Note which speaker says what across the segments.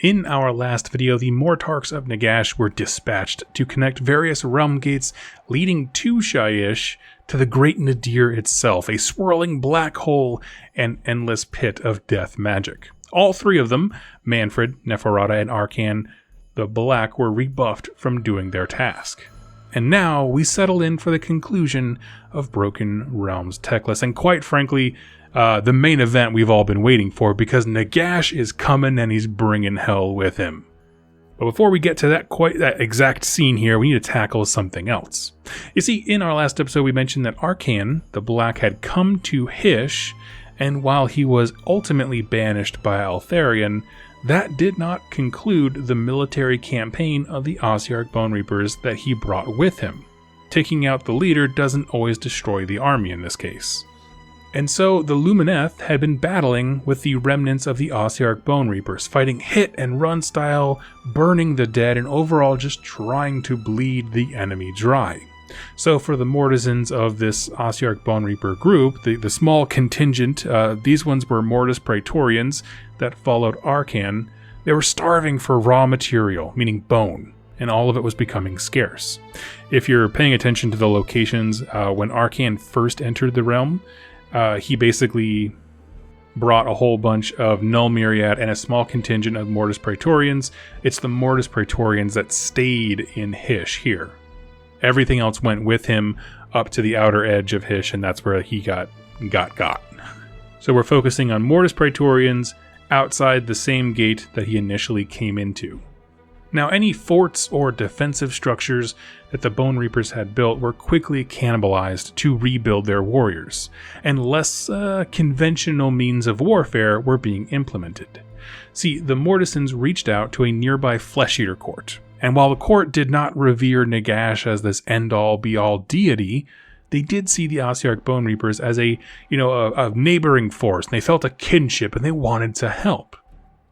Speaker 1: In our last video, the Mortarchs of Nagash were dispatched to connect various realm gates leading to Hysh to the great nadir itself, a swirling black hole and endless pit of death magic. All three of them, Mannfred, Neferata, and Arkhan the Black, were rebuffed from doing their task. And now we settle in for the conclusion of Broken Realms Teclis, and quite frankly, the main event we've all been waiting for, because Nagash is coming and he's bringing hell with him. But before we get to that exact scene here, we need to tackle something else. You see, in our last episode we mentioned that Arkhan the Black had come to Hysh, and while he was ultimately banished by Altharion, that did not conclude the military campaign of the Ossiarch Bone Reapers that he brought with him. Taking out the leader doesn't always destroy the army in this case. And so the Lumineth had been battling with the remnants of the Ossiarch Bone Reapers, fighting hit and run style, burning the dead, and overall just trying to bleed the enemy dry. So for the Mortisans of this Ossiarch Bone Reaper group, the small contingent, these ones were Mortis Praetorians that followed Arkhan. They were starving for raw material, meaning bone, and all of it was becoming scarce. If you're paying attention to the locations, when Arkhan first entered the realm, he basically brought a whole bunch of Null Myriad and a small contingent of Mortis Praetorians. It's the Mortis Praetorians that stayed in Hysh here. Everything else went with him up to the outer edge of Hysh, and that's where he got. So we're focusing on Mortis Praetorians outside the same gate that he initially came into. Now, any forts or defensive structures that the Bone Reapers had built were quickly cannibalized to rebuild their warriors, and less conventional means of warfare were being implemented. See, the Mortisans reached out to a nearby Flesh Eater court, and while the court did not revere Nagash as this end-all be-all deity, they did see the Ossiarch Bone Reapers as a neighboring force, and they felt a kinship, and they wanted to help.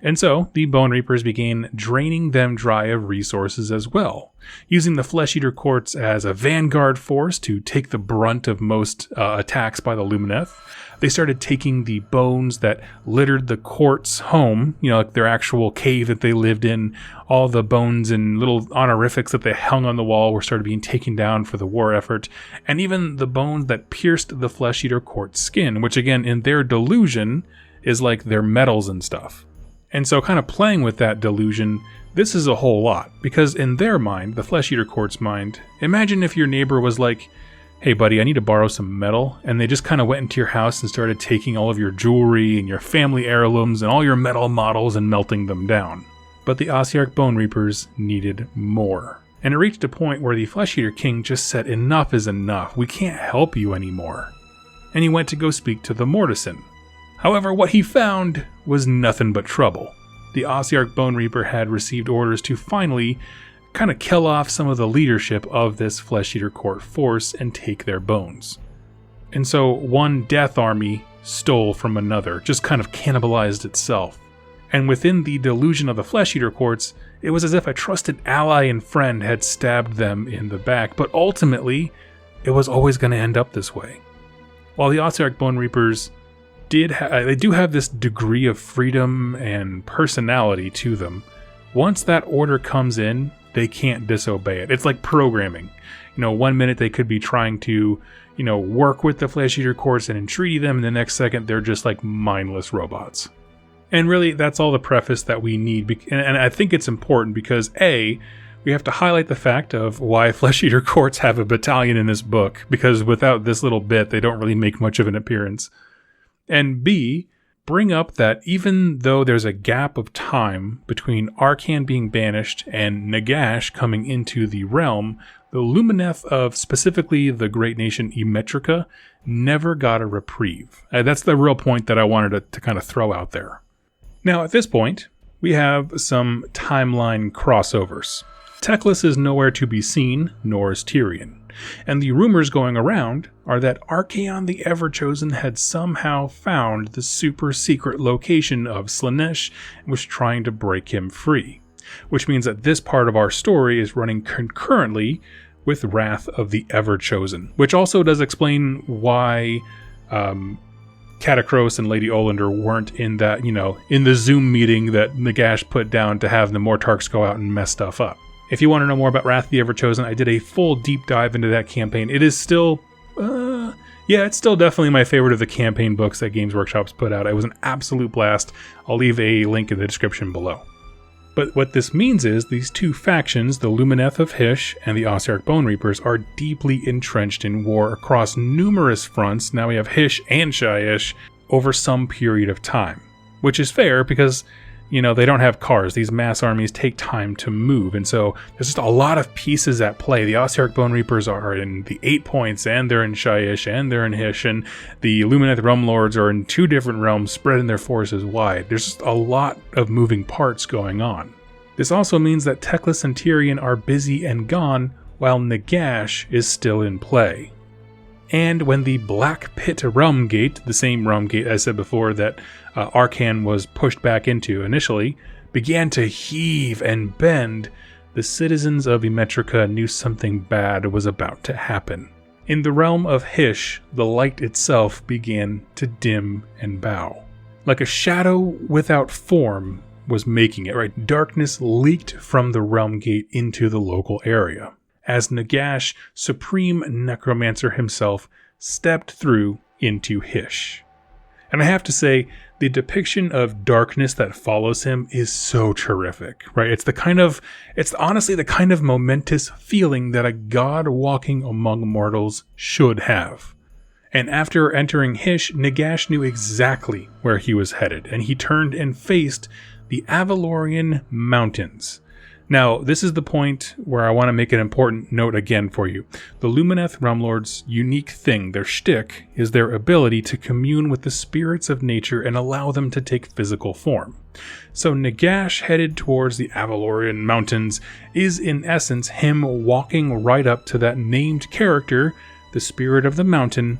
Speaker 1: And so, the Bone Reapers began draining them dry of resources as well, using the Flesh Eater courts as a vanguard force to take the brunt of most attacks by the Lumineth. They started taking the bones that littered the court's home, like their actual cave that they lived in. All the bones and little honorifics that they hung on the wall were started being taken down for the war effort, and even the bones that pierced the Flesh Eater court's skin, which again, in their delusion, is like their metals and stuff. And so kind of playing with that delusion, this is a whole lot, because in their mind, the Flesh Eater court's mind, imagine if your neighbor was like, hey buddy, I need to borrow some metal, and they just kind of went into your house and started taking all of your jewelry and your family heirlooms and all your metal models and melting them down. But the Ossiarch Bone Reapers needed more. And it reached a point where the Flesh Eater King just said, enough is enough, we can't help you anymore. And he went to go speak to the Mortisan. However, what he found was nothing but trouble. The Ossiarch Bone Reaper had received orders to finally kind of kill off some of the leadership of this Flesh Eater court force and take their bones. And so one death army stole from another, just kind of cannibalized itself. And within the delusion of the Flesh Eater courts, it was as if a trusted ally and friend had stabbed them in the back, but ultimately, it was always going to end up this way. While the Ossiarch Bone Reapers they do have this degree of freedom and personality to them, once that order comes in, they can't disobey it. It's like programming. 1 minute they could be trying to, work with the Flesh Eater courts and entreaty them, and the next second they're just like mindless robots. And really, that's all the preface that we need. And I think it's important because A, we have to highlight the fact of why Flesh Eater courts have a battalion in this book, because without this little bit, they don't really make much of an appearance. And B, bring up that even though there's a gap of time between Arkhan being banished and Nagash coming into the realm, the Lumineth of specifically the great nation Emetrica never got a reprieve. That's the real point that I wanted to kind of throw out there. Now at this point, we have some timeline crossovers. Teclis is nowhere to be seen, nor is Tyrion. And the rumors going around are that Archaon the Everchosen had somehow found the super secret location of Slaanesh and was trying to break him free. Which means that this part of our story is running concurrently with Wrath of the Everchosen, which also does explain why Catacross and Lady Olander weren't in that, in the Zoom meeting that Nagash put down to have the Mortarchs go out and mess stuff up. If you want to know more about Wrath of the Everchosen, I did a full deep dive into that campaign. It is still, it's still definitely my favorite of the campaign books that Games Workshop's put out. It was an absolute blast. I'll leave a link in the description below. But what this means is these two factions, the Lumineth of Hysh and the Ossiarch Bone Reapers, are deeply entrenched in war across numerous fronts. Now we have Hysh and Shyish over some period of time, which is fair because they don't have cars. These mass armies take time to move, and so there's just a lot of pieces at play. The Ossiarch Bone Reapers are in the 8 points, and they're in Shyish, and they're in Hysh, and the Lumineth Realm Lords are in 2 different realms, spreading their forces wide. There's just a lot of moving parts going on. This also means that Teclis and Tyrion are busy and gone, while Nagash is still in play. And when the Black Pit Realm Gate, the same Realm Gate I said before that Arcan was pushed back into initially, began to heave and bend, the citizens of Emetrica knew something bad was about to happen. In the realm of Hysh, the light itself began to dim and bow. Like a shadow without form was making it, right? Darkness leaked from the Realm Gate into the local area, as Nagash, Supreme Necromancer himself, stepped through into Hysh. And I have to say, the depiction of darkness that follows him is so terrific, right? It's honestly the kind of momentous feeling that a god walking among mortals should have. And after entering Hysh, Nagash knew exactly where he was headed, and he turned and faced the Avalorian Mountains. Now, this is the point where I want to make an important note again for you. The Lumineth Realm Lords' unique thing, their shtick, is their ability to commune with the spirits of nature and allow them to take physical form. So Nagash headed towards the Avalorian Mountains is in essence him walking right up to that named character, the spirit of the mountain,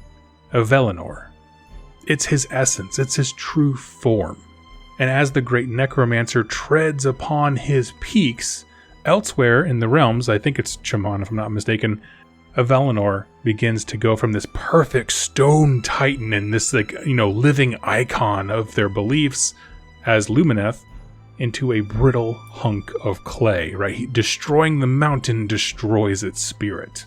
Speaker 1: Avelinor. It's his essence, it's his true form. And as the great necromancer treads upon his peaks, elsewhere in the realms, I think it's Chaman if I'm not mistaken, Avelinor begins to go from this perfect stone titan and this living icon of their beliefs as Lumineth into a brittle hunk of clay, right? Destroying the mountain destroys its spirit.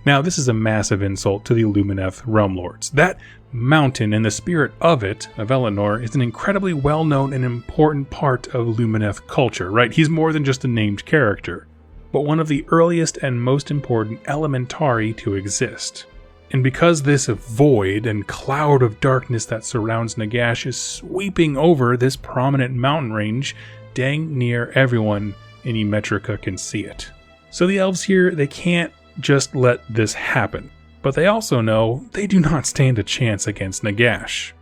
Speaker 1: Now, this is a massive insult to the Lumineth Realm Lords. That mountain and the spirit of it, of Eleanor, is an incredibly well-known and important part of Lumineth culture, right? He's more than just a named character, but one of the earliest and most important elementari to exist. And because this void and cloud of darkness that surrounds Nagash is sweeping over this prominent mountain range, dang near everyone in Emetrica can see it. So the elves here, they can't just let this happen. But they also know they do not stand a chance against Nagash.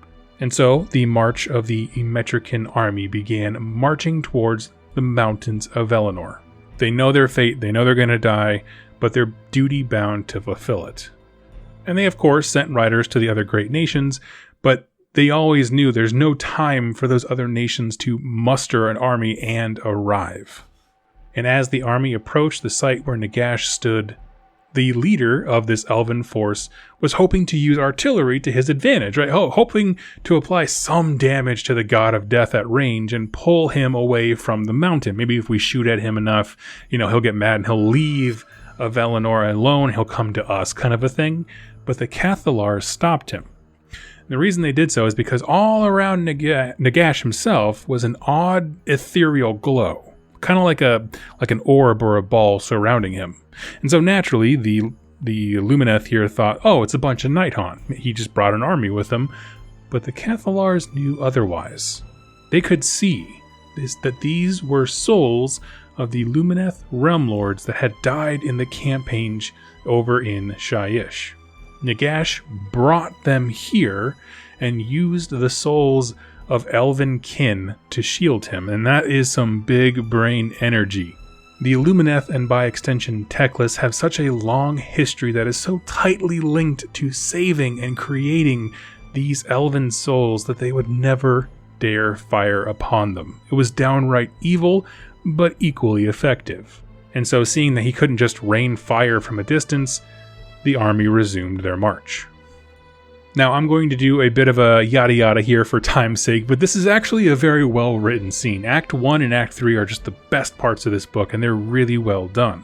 Speaker 1: And so the march of the Emetrican army began marching towards the mountains of Eleanor. They know their fate, they know they're going to die, but they're duty-bound to fulfill it. And they, of course, sent riders to the other great nations, but they always knew there's no time for those other nations to muster an army and arrive. And as the army approached the site where Nagash stood, the leader of this elven force was hoping to use artillery to his advantage, right? Hoping to apply some damage to the god of death at range and pull him away from the mountain. Maybe if we shoot at him enough, he'll get mad and he'll leave Avelinor alone, he'll come to us, kind of a thing. But the Cathalars stopped him. The reason they did so is because all around Nagash himself was an odd ethereal glow, kind of like an orb or a ball surrounding him. And so naturally, the Lumineth here thought, oh, it's a bunch of Nighthaunt. He just brought an army with him. But the Cathalars knew otherwise. They could see that these were souls of the Lumineth Realm Lords that had died in the campaigns over in Shyish. Nagash brought them here and used the souls of elven kin to shield him, and that is some big brain energy. The Lumineth and by extension Teclis have such a long history that is so tightly linked to saving and creating these elven souls that they would never dare fire upon them. It was downright evil, but equally effective. And so seeing that he couldn't just rain fire from a distance, the army resumed their march. Now, I'm going to do a bit of a yada yada here for time's sake, but this is actually a very well written scene. Act 1 and Act 3 are just the best parts of this book, and they're really well done.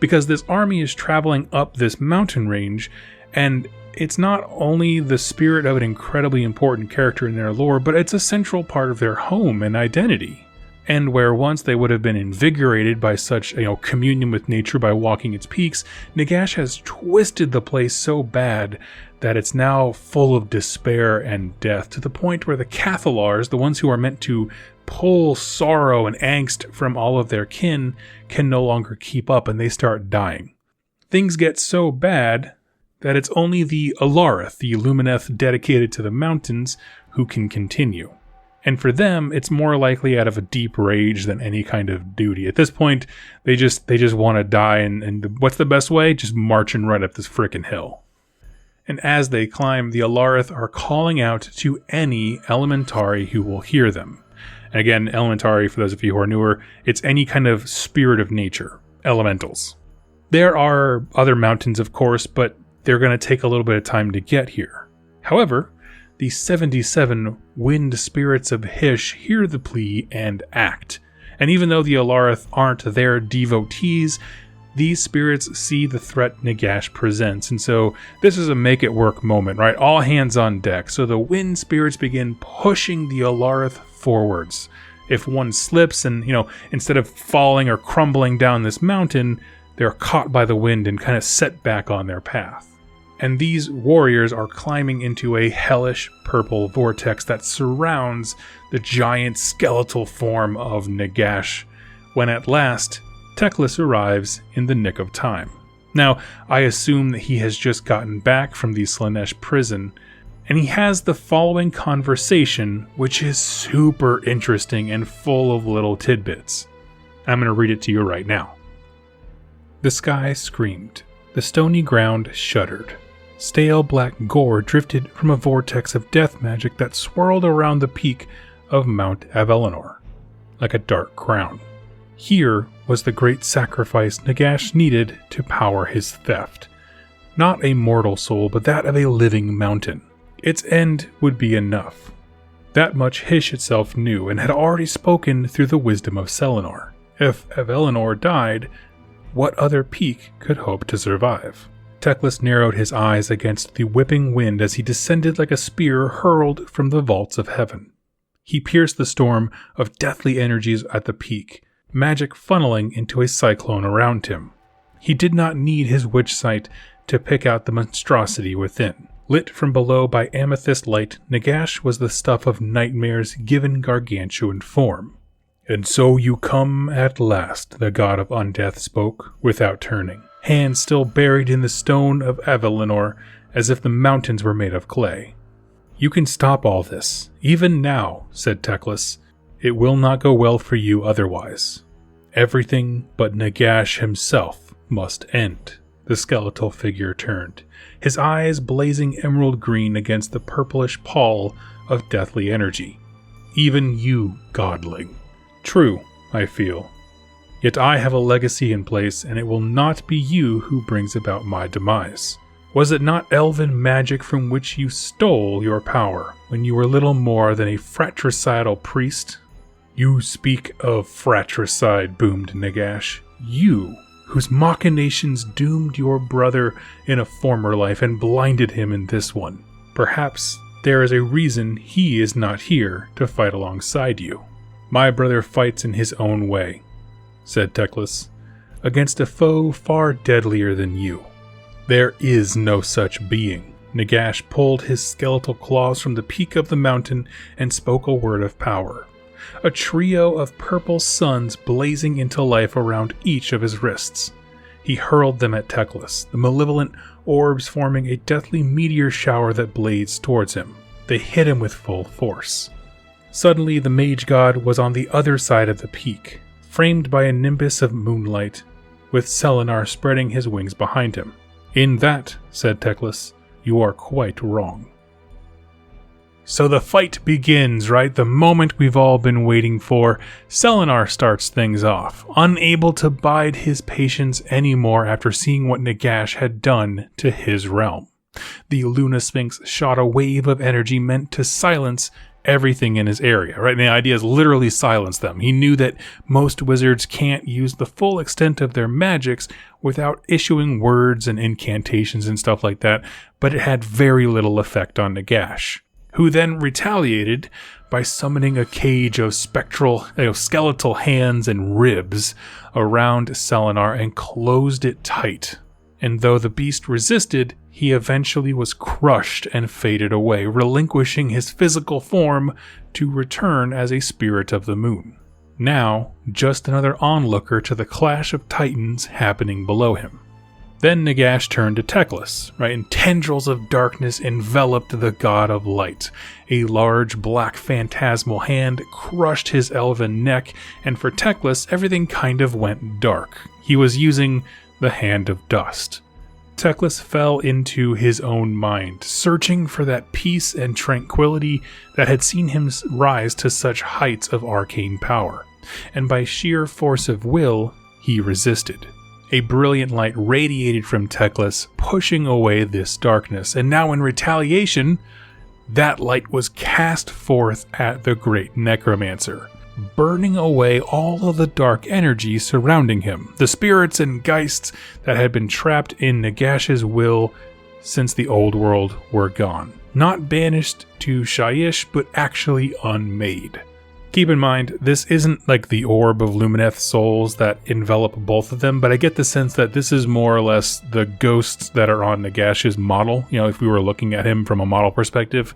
Speaker 1: Because this army is traveling up this mountain range, and it's not only the spirit of an incredibly important character in their lore, but it's a central part of their home and identity. And where once they would have been invigorated by such, communion with nature by walking its peaks, Nagash has twisted the place so bad that it's now full of despair and death, to the point where the Cathalars, the ones who are meant to pull sorrow and angst from all of their kin, can no longer keep up and they start dying. Things get so bad that it's only the Alarith, the Lumineth dedicated to the mountains, who can continue. And for them, it's more likely out of a deep rage than any kind of duty. At this point, they just want to die, and what's the best way? Just marching right up this frickin' hill. And as they climb, the Alarith are calling out to any elementari who will hear them. And again, elementari, for those of you who are newer, it's any kind of spirit of nature, elementals. There are other mountains, of course, but they're going to take a little bit of time to get here. However, the 77 wind spirits of Hysh hear the plea and act. And even though the Alarith aren't their devotees, these spirits see the threat Nagash presents. And so this is a make it work moment, right? All hands on deck. So the wind spirits begin pushing the Alarith forwards. If one slips and, instead of falling or crumbling down this mountain, they're caught by the wind and kind of set back on their path. And these warriors are climbing into a hellish purple vortex that surrounds the giant skeletal form of Nagash, when at last Teclis arrives in the nick of time. Now, I assume that he has just gotten back from the Slaanesh prison, and he has the following conversation, which is super interesting and full of little tidbits. I'm going to read it to you right now. The sky screamed. The stony ground shuddered. Stale black gore drifted from a vortex of death magic that swirled around the peak of Mount Avelinor, like a dark crown. Here was the great sacrifice Nagash needed to power his theft. Not a mortal soul, but that of a living mountain. Its end would be enough. That much Hysh itself knew, and had already spoken through the wisdom of Selenor. If Avelinor died, what other peak could hope to survive? Teclis narrowed his eyes against the whipping wind as he descended like a spear hurled from the vaults of heaven. He pierced the storm of deathly energies at the peak, magic funneling into a cyclone around him. He did not need his witch sight to pick out the monstrosity within. Lit from below by amethyst light, Nagash was the stuff of nightmares given gargantuan form. "And so you come at last," the god of undeath spoke, without turning, hands still buried in the stone of Avelinor, as if the mountains were made of clay. "You can stop all this, even now," said Teclis. "It will not go well for you otherwise. Everything but Nagash himself must end." The skeletal figure turned, his eyes blazing emerald green against the purplish pall of deathly energy. "Even you, godling." "True, I feel. Yet I have a legacy in place, and it will not be you who brings about my demise. Was it not elven magic from which you stole your power when you were little more than a fratricidal priest?" "You speak of fratricide," boomed Nagash. "You, whose machinations doomed your brother in a former life and blinded him in this one. Perhaps there is a reason he is not here to fight alongside you." "My brother fights in his own way," said Teclis, "against a foe far deadlier than you." "There is no such being." Nagash pulled his skeletal claws from the peak of the mountain and spoke a word of power. A trio of purple suns blazing into life around each of his wrists. He hurled them at Teclis, the malevolent orbs forming a deathly meteor shower that blazed towards him. They hit him with full force. Suddenly, the mage god was on the other side of the peak, framed by a nimbus of moonlight, with Selenor spreading his wings behind him. "In that," said Teclis, "you are quite wrong." So the fight begins, right? The moment we've all been waiting for. Selenor starts things off, unable to bide his patience anymore after seeing what Nagash had done to his realm. The Luna Sphinx shot a wave of energy meant to silence everything in his area, right? And the idea is literally silence them. He knew that most wizards can't use the full extent of their magics without issuing words and incantations and stuff like that, but it had very little effect on Nagash, who then retaliated by summoning a cage of spectral, skeletal hands and ribs around Selenar and closed it tight. And though the beast resisted, he eventually was crushed and faded away, relinquishing his physical form to return as a spirit of the moon. Now, just another onlooker to the clash of titans happening below him. Then Nagash turned to Teclis, right? And tendrils of darkness enveloped the god of light. A large black phantasmal hand crushed his elven neck, and for Teclis, everything kind of went dark. He was using the Hand of Dust. Teclis fell into his own mind, searching for that peace and tranquility that had seen him rise to such heights of arcane power. And by sheer force of will, he resisted. A brilliant light radiated from Teclis, pushing away this darkness, and now in retaliation, that light was cast forth at the great necromancer, burning away all of the dark energy surrounding him, the spirits and geists that had been trapped in Nagash's will since the old world were gone. Not banished to Shyish, but actually unmade. Keep in mind, this isn't like the orb of Lumineth souls that envelop both of them, but I get the sense that this is more or less the ghosts that are on Nagash's model, if we were looking at him from a model perspective.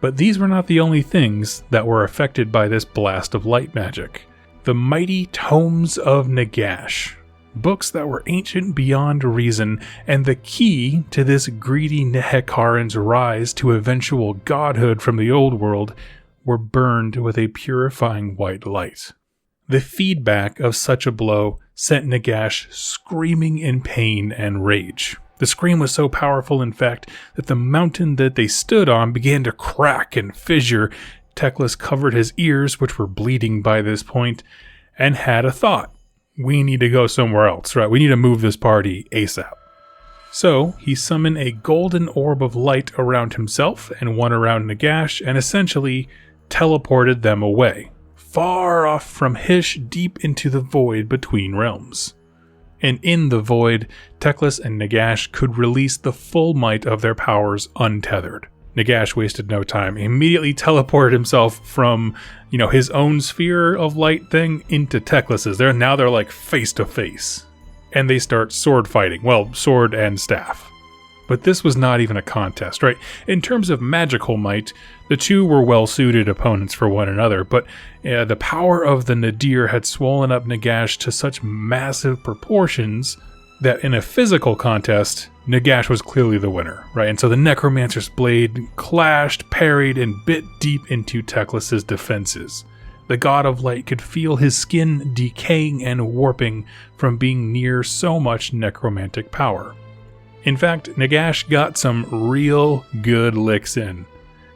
Speaker 1: But these were not the only things that were affected by this blast of light magic. The mighty tomes of Nagash, books that were ancient beyond reason, and the key to this greedy Nehekaran's rise to eventual godhood from the old world, were burned with a purifying white light. The feedback of such a blow sent Nagash screaming in pain and rage. The scream was so powerful, in fact, that the mountain that they stood on began to crack and fissure. Teclis covered his ears, which were bleeding by this point, and had a thought. We need to go somewhere else, right? We need to move this party ASAP. So he summoned a golden orb of light around himself and one around Nagash, and essentially teleported them away, far off from Hysh, deep into the void between realms. And in the void, Teclis and Nagash could release the full might of their powers untethered. Nagash wasted no time, immediately teleported himself from, his own sphere of light thing into Teclis's. Now they're like face to face. And they start sword fighting. Well, sword and staff. But this was not even a contest, right? In terms of magical might, the two were well-suited opponents for one another, but the power of the nadir had swollen up Nagash to such massive proportions that in a physical contest, Nagash was clearly the winner, right? And so the necromancer's blade clashed, parried, and bit deep into Teclis's defenses. The god of light could feel his skin decaying and warping from being near so much necromantic power. In fact, Nagash got some real good licks in.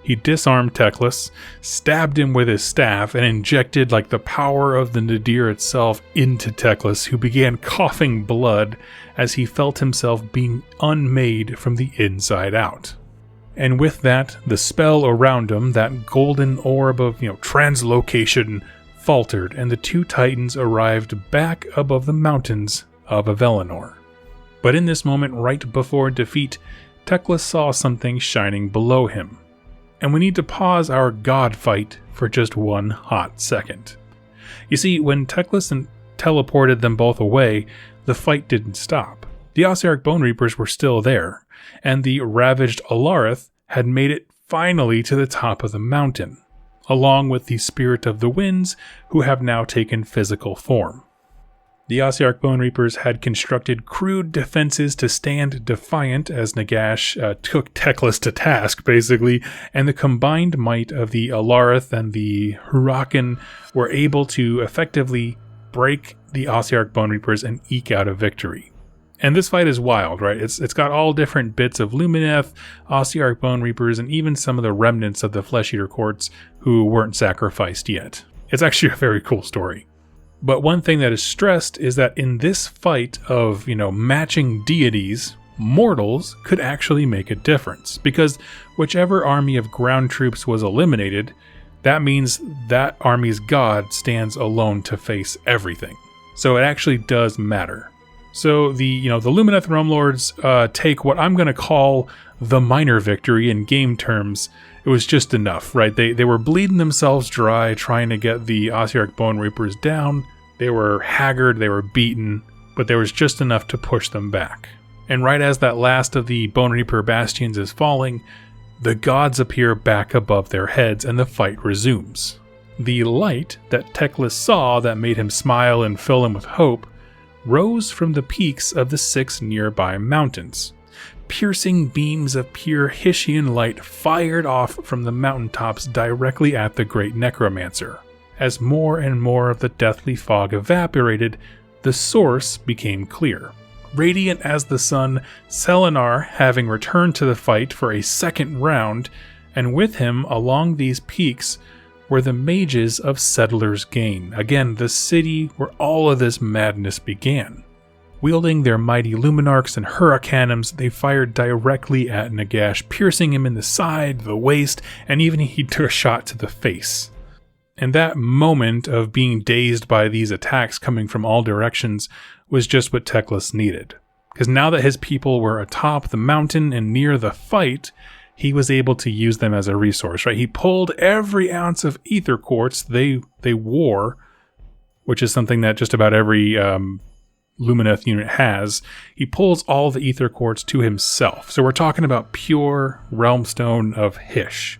Speaker 1: He disarmed Teclis, stabbed him with his staff, and injected the power of the nadir itself into Teclis, who began coughing blood as he felt himself being unmade from the inside out. And with that, the spell around him, that golden orb of, translocation, faltered, and the two titans arrived back above the mountains of Avelinor. But in this moment, right before defeat, Teclis saw something shining below him. And we need to pause our god fight for just one hot second. You see, when Teclis teleported them both away, the fight didn't stop. The Ossiarch Bone Reapers were still there, and the ravaged Alarith had made it finally to the top of the mountain, along with the Spirit of the Winds, who have now taken physical form. The Ossiarch Bone Reapers had constructed crude defenses to stand defiant as Nagash took Teclis to task, basically, and the combined might of the Alarith and the Hurakan were able to effectively break the Ossiarch Bone Reapers and eke out a victory. And this fight is wild, right? It's got all different bits of Lumineth, Ossiarch Bone Reapers, and even some of the remnants of the Flesh Eater courts who weren't sacrificed yet. It's actually a very cool story. But one thing that is stressed is that in this fight of, matching deities, mortals could actually make a difference, because whichever army of ground troops was eliminated, that means that army's god stands alone to face everything. So it actually does matter. So the Lumineth Realm Lords take what I'm going to call the minor victory in game terms. It was just enough, right? They were bleeding themselves dry trying to get the Ossiarch Bone Reapers down. They were haggard, they were beaten, but there was just enough to push them back. And right as that last of the Bone Reaper bastions is falling, the gods appear back above their heads and the fight resumes. The light that Teclis saw that made him smile and fill him with hope rose from the peaks of the 6 nearby mountains. Piercing beams of pure Hyshian light fired off from the mountaintops directly at the great necromancer. As more and more of the deathly fog evaporated, the source became clear. Radiant as the sun, Selenar having returned to the fight for a second round, and with him along these peaks were the mages of Settlers' Gain, again the city where all of this madness began. Wielding their mighty Luminarchs and Hurricanums, they fired directly at Nagash, piercing him in the side, the waist, and even he took a shot to the face. And that moment of being dazed by these attacks coming from all directions was just what Teclis needed. Because now that his people were atop the mountain and near the fight, he was able to use them as a resource, right? He pulled every ounce of ether quartz they wore, which is something that just about every Lumineth unit has. He pulls all the ether quartz to himself. So we're talking about pure Realmstone of Hysh.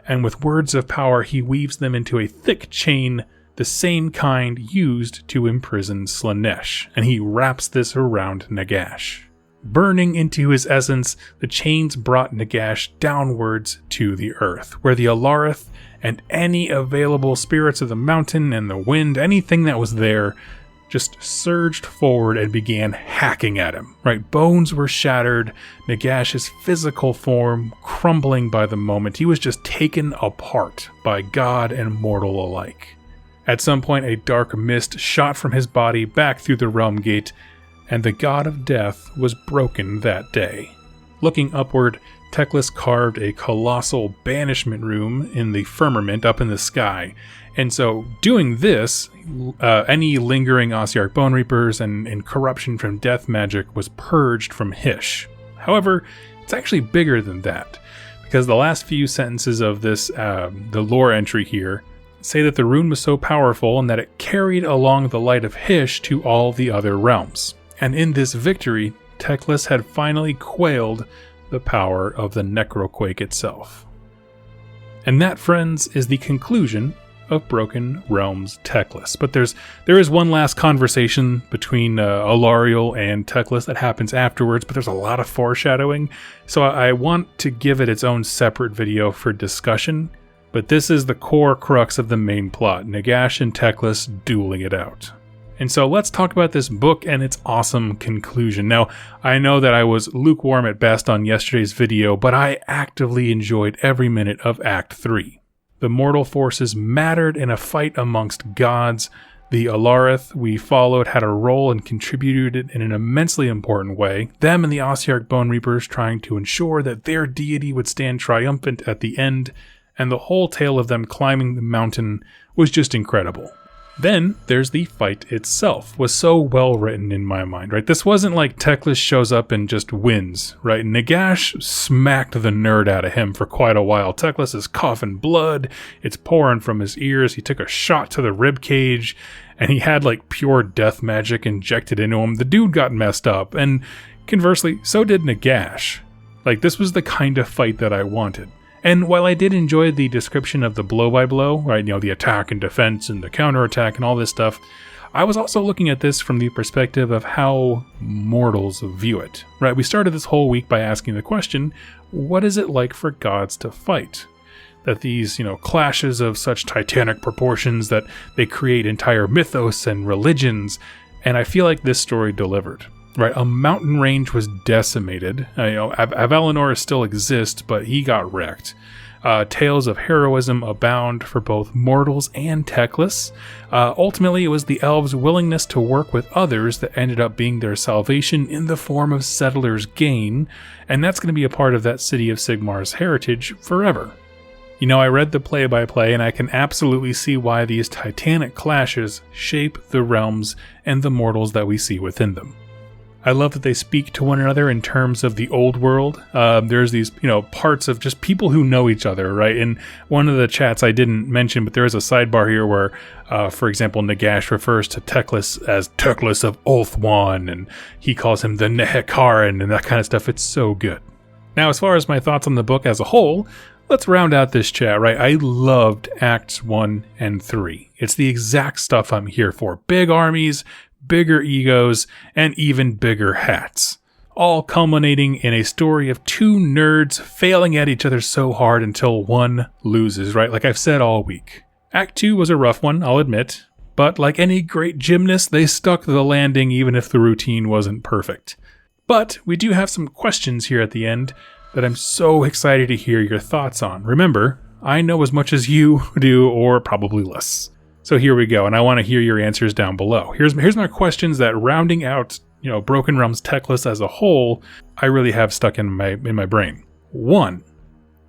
Speaker 1: And with words of power, he weaves them into a thick chain, the same kind used to imprison Slaanesh, and he wraps this around Nagash. Burning into his essence, the chains brought Nagash downwards to the earth, where the Alarith and any available spirits of the mountain and the wind, anything that was there, just surged forward and began hacking at him. Right, bones were shattered, Nagash's physical form crumbling by the moment. He was just taken apart by god and mortal alike. At some point, a dark mist shot from his body back through the realm gate, and the god of death was broken that day. Looking upward, Teclis carved a colossal banishment room in the firmament up in the sky. And so, doing this, any lingering Ossiarch Bone Reapers and corruption from death magic was purged from Hysh. However, it's actually bigger than that, because the last few sentences of this, the lore entry here, say that the rune was so powerful and that it carried along the light of Hysh to all the other realms. And in this victory, Teclis had finally quailed the power of the Necroquake itself. And that, friends, is the conclusion of Broken Realms Teclis. But there is one last conversation between Alariel and Teclis that happens afterwards, but there's a lot of foreshadowing, so I want to give it its own separate video for discussion, but this is the core crux of the main plot, Nagash and Teclis dueling it out. And so let's talk about this book and its awesome conclusion. Now, I know that I was lukewarm at best on yesterday's video, but I actively enjoyed every minute of Act 3. The mortal forces mattered in a fight amongst gods. The Alarith we followed had a role and contributed in an immensely important way. Them and the Ossiarch Bone Reapers trying to ensure that their deity would stand triumphant at the end, and the whole tale of them climbing the mountain was just incredible. Then there's the fight itself, was so well written in my mind, right? This wasn't like Teclis shows up and just wins, right? Nagash smacked the nerd out of him for quite a while. Teclis is coughing blood, it's pouring from his ears, he took a shot to the rib cage, and he had like pure death magic injected into him. The dude got messed up, and conversely, so did Nagash. Like, this was the kind of fight that I wanted. And while I did enjoy the description of the blow-by-blow, right, the attack and defense and the counterattack and all this stuff, I was also looking at this from the perspective of how mortals view it, right? We started this whole week by asking the question, what is it like for gods to fight? That these, clashes of such titanic proportions that they create entire mythos and religions, and I feel like this story delivered. Right, a mountain range was decimated. Avalinor still exists, but he got wrecked. Tales of heroism abound for both mortals and Teclis. Ultimately, it was the elves' willingness to work with others that ended up being their salvation in the form of settlers' gain, and that's going to be a part of that city of Sigmar's heritage forever. You know, I read the play-by-play, and I can absolutely see why these titanic clashes shape the realms and the mortals that we see within them. I love that they speak to one another in terms of the old world. There's these, parts of just people who know each other, right? In one of the chats I didn't mention, but there is a sidebar here where, for example, Nagash refers to Teclis as Teclis of Ulthuan, and he calls him the Nehekaran and that kind of stuff. It's so good. Now, as far as my thoughts on the book as a whole, let's round out this chat, right? I loved Acts 1 and 3. It's the exact stuff I'm here for. Big armies, bigger egos, and even bigger hats. All culminating in a story of two nerds failing at each other so hard until one loses, right? Like I've said all week. Act 2 was a rough one, I'll admit. But like any great gymnast, they stuck the landing even if the routine wasn't perfect. But we do have some questions here at the end that I'm so excited to hear your thoughts on. Remember, I know as much as you do, or probably less. So here we go, and I want to hear your answers down below. Here's my questions that, rounding out, Broken Realms Teclis as a whole, I really have stuck in my brain. 1.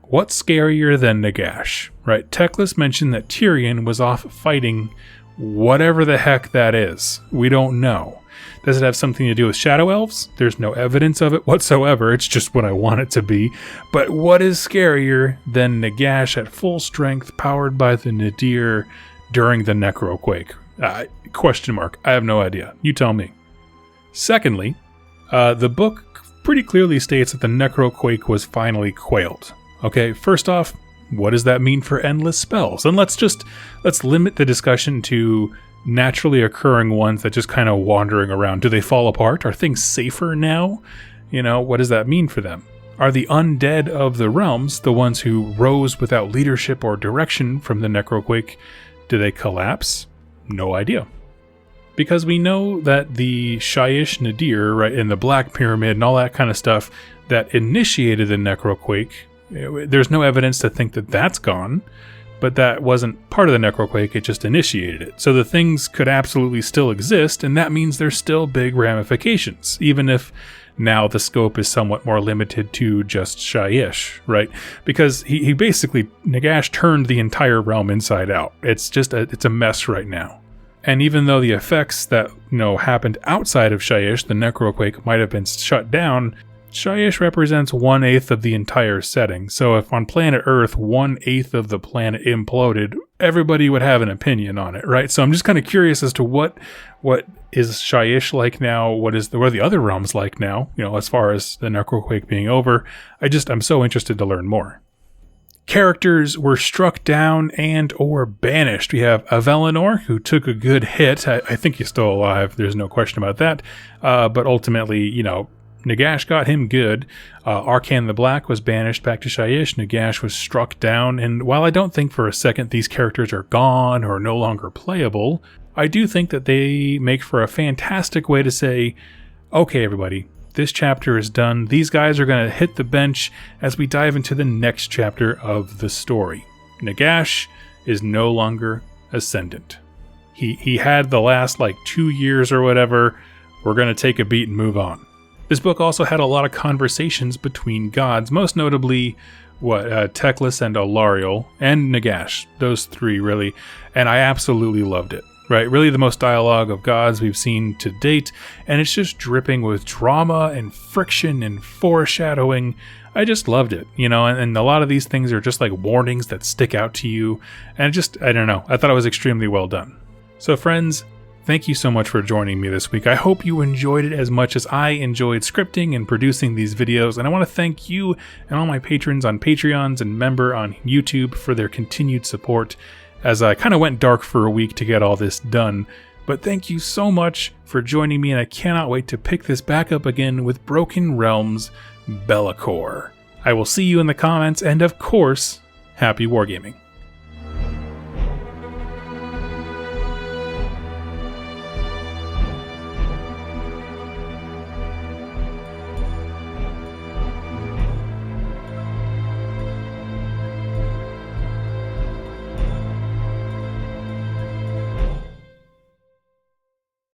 Speaker 1: What's scarier than Nagash? Right? Teclis mentioned that Tyrion was off fighting whatever the heck that is. We don't know. Does it have something to do with shadow elves? There's no evidence of it whatsoever. It's just what I want it to be. But what is scarier than Nagash at full strength, powered by the nadir during the necroquake? Question mark. I have no idea. You tell me. Secondly, the book pretty clearly states that the necroquake was finally quailed. Okay, first off, what does that mean for endless spells? And let's limit the discussion to naturally occurring ones that just kind of wandering around. Do they fall apart? Are things safer now? What does that mean for them? Are the undead of the realms, the ones who rose without leadership or direction from the necroquake, do they collapse? No idea. Because we know that the Shyish Nadir, right, and the Black Pyramid and all that kind of stuff that initiated the necroquake, there's no evidence to think that that's gone. But that wasn't part of the necroquake, it just initiated it. So the things could absolutely still exist, and that means there's still big ramifications, even if now the scope is somewhat more limited to just Shyish, right? Because he basically, Nagash turned the entire realm inside out. It's a mess right now. And even though the effects that, happened outside of Shyish, the necroquake, might have been shut down, Shyish represents 1/8 of the entire setting, so if on planet Earth 1/8 of the planet imploded, everybody would have an opinion on it, right? So I'm just kind of curious as to what is Shyish like now, what are the other realms like now, as far as the necroquake being over. I'm so interested to learn more. Characters were struck down and or banished. We have Avelinor, who took a good hit. I think he's still alive, there's no question about that, but ultimately, Nagash got him good. Arcan the Black was banished back to Shyish. Nagash was struck down, and while I don't think for a second these characters are gone or no longer playable, I do think that they make for a fantastic way to say, okay, everybody, this chapter is done. These guys are going to hit the bench as we dive into the next chapter of the story. Nagash is no longer ascendant. He had the last 2 years or whatever. We're going to take a beat and move on. This book also had a lot of conversations between gods, most notably Teclis and Alariel and Nagash, those three really, and I absolutely loved it, right? Really the most dialogue of gods we've seen to date, and it's just dripping with drama and friction and foreshadowing. I just loved it, and a lot of these things are just like warnings that stick out to you, and I don't know, I thought it was extremely well done. So friends, thank you so much for joining me this week. I hope you enjoyed it as much as I enjoyed scripting and producing these videos, and I want to thank you and all my patrons on Patreons and member on YouTube for their continued support as I kind of went dark for a week to get all this done. But thank you so much for joining me, and I cannot wait to pick this back up again with Broken Realms Be'lakor. I will see you in the comments, and of course, happy wargaming.